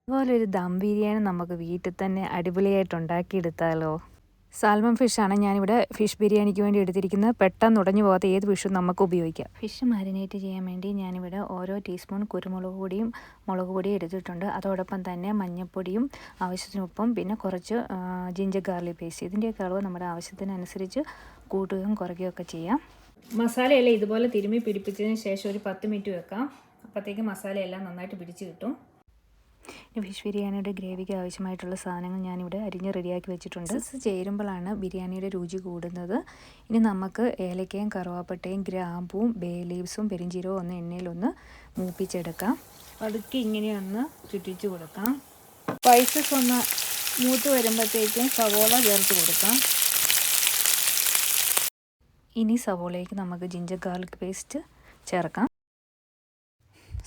അതുപോലൊരു ദം ബിരിയാണി നമുക്ക് വീട്ടിൽ തന്നെ അടിപൊളിയായിട്ട് ഉണ്ടാക്കിയെടുത്താലോ? സാൽമൺ ഫിഷാണ് ഞാനിവിടെ ഫിഷ് ബിരിയാണിക്ക് വേണ്ടി എടുത്തിരിക്കുന്നത്. പെട്ടെന്ന് ഉടഞ്ഞു പോകാത്ത ഏത് ഫിഷും നമുക്ക് ഉപയോഗിക്കാം. ഫിഷ് മാരിനേറ്റ് ചെയ്യാൻ വേണ്ടി ഞാനിവിടെ ഓരോ ടീസ്പൂൺ കുരുമുളക് പൊടിയും മുളക് പൊടിയും എടുത്തിട്ടുണ്ട്. അതോടൊപ്പം തന്നെ മഞ്ഞൾപ്പൊടിയും ആവശ്യത്തിന് ഉപ്പും പിന്നെ കുറച്ച് ജിഞ്ചർ ഗാർലിക് പേസ്റ്റ്. ഇതിൻ്റെയൊക്കെ അളവ് നമ്മുടെ ആവശ്യത്തിനനുസരിച്ച് കൂട്ടുകയും കുറയ്ക്കുകയൊക്കെ ചെയ്യാം. മസാലയെല്ലാം ഇതുപോലെ തിരുമ്മി പിടിപ്പിച്ചതിന് ശേഷം ഒരു 10 മിനിറ്റ് വെക്കാം. അപ്പോഴത്തേക്ക് മസാലയെല്ലാം നന്നായിട്ട് പിടിച്ച് കിട്ടും. ഫിഷ് ബിരിയാണിയുടെ ഗ്രേവിക്ക് ആവശ്യമായിട്ടുള്ള സാധനങ്ങൾ ഞാനിവിടെ അരിഞ്ഞ് റെഡിയാക്കി വെച്ചിട്ടുണ്ട്. ചേരുമ്പോഴാണ് ബിരിയാണിയുടെ രുചി കൂടുന്നത്. ഇനി നമുക്ക് ഏലക്കയും കറുവാപ്പട്ടയും ഗ്രാമ്പൂവും ബേ ലീവ്സും പെരിഞ്ചീരവും ഒന്ന് എണ്ണയിലൊന്ന് മൂപ്പിച്ചെടുക്കാം. പതുക്കെ ഇങ്ങനെയൊന്ന് ചുറ്റിച്ച് കൊടുക്കാം. സ്പൈസസ് ഒന്ന് മൂത്ത് വരുമ്പോഴത്തേക്കും സവോള ചേർത്ത് കൊടുക്കാം. ഇനി സവോളയ്ക്ക് നമുക്ക് ജിഞ്ചർ ഗാർലിക് പേസ്റ്റ് ചേർക്കാം.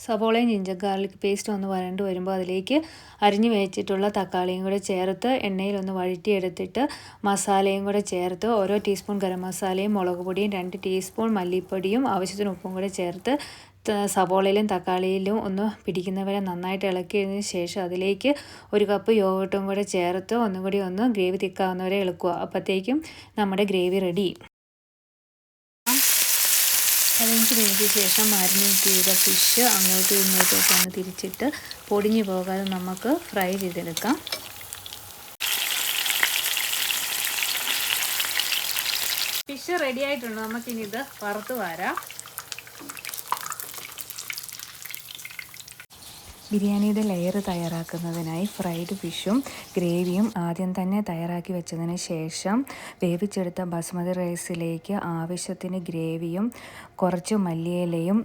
സവോളയും ജിഞ്ചർ ഗാർലിക് പേസ്റ്റ് ഒന്ന് വരണ്ട് വരുമ്പോൾ അതിലേക്ക് അരിഞ്ഞു വെച്ചിട്ടുള്ള തക്കാളിയും കൂടെ ചേർത്ത് എണ്ണയിലൊന്ന് വഴറ്റിയെടുത്തിട്ട് മസാലയും കൂടെ ചേർത്ത് ഓരോ ടീസ്പൂൺ ഗരം മസാലയും മുളക് പൊടിയും 2 ടീസ്പൂൺ മല്ലിപ്പൊടിയും ആവശ്യത്തിന് ഉപ്പും കൂടെ ചേർത്ത് സവോളയിലും തക്കാളിയിലും ഒന്ന് പിടിക്കുന്നവരെ നന്നായിട്ട് ഇളക്കിയതിന് ശേഷം അതിലേക്ക് 1 കപ്പ് യോഗട്ടും കൂടെ ചേർത്ത് ഒന്നുകൂടി ഒന്ന് ഗ്രേവി തിക്കാവുന്നവരെ ഇളക്കുക. അപ്പോഴത്തേക്കും നമ്മുടെ ഗ്രേവി റെഡി. 15 മിനിറ്റ് ശേഷം മാരിനേറ്റ് ചെയ്ത ഫിഷ് അങ്ങോട്ടും ഇങ്ങോട്ടുമൊക്കെ ഒന്ന് തിരിച്ചിട്ട് പൊടിഞ്ഞു പോകാതെ നമുക്ക് ഫ്രൈ ചെയ്തെടുക്കാം. ഫിഷ് റെഡി ആയിട്ടുണ്ട്. നമുക്കിനി ഇത് വറുത്ത് വാരാം. ബിരിയാണിയുടെ ലെയർ തയ്യാറാക്കുന്നതിനായി ഫ്രൈഡ് ഫിഷും ഗ്രേവിയും ആദ്യം തന്നെ തയ്യാറാക്കി വെച്ചതിന് ശേഷം വേവിച്ചെടുത്ത ബസ്മതി റൈസിലേക്ക് ആവശ്യത്തിന് ഗ്രേവിയും കുറച്ച് മല്ലിയിലയും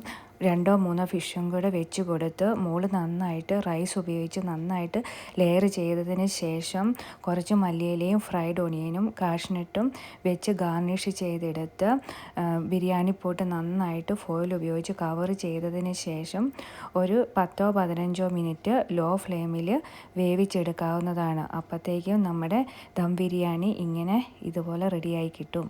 2-3 ഫിഷും കൂടെ വെച്ച് കൊടുത്ത് മുകളിൽ നന്നായിട്ട് റൈസ് ഉപയോഗിച്ച് നന്നായിട്ട് ലെയർ ചെയ്തതിന് ശേഷം കുറച്ച് മല്ലിയിലയും ഫ്രൈഡ് ഓണിയനും കാഷ്നട്ടും വെച്ച് ഗാർണിഷ് ചെയ്തെടുത്ത് ബിരിയാണി പോട്ട് നന്നായിട്ട് ഫോയിൽ ഉപയോഗിച്ച് കവർ ചെയ്തതിന് ശേഷം ഒരു 10-15 മിനിറ്റ് ലോ ഫ്ലെയിമിൽ വേവിച്ചെടുക്കാവുന്നതാണ്. അപ്പോഴത്തേക്കും നമ്മുടെ ദം ബിരിയാണി ഇങ്ങനെ ഇതുപോലെ റെഡിയായി കിട്ടും.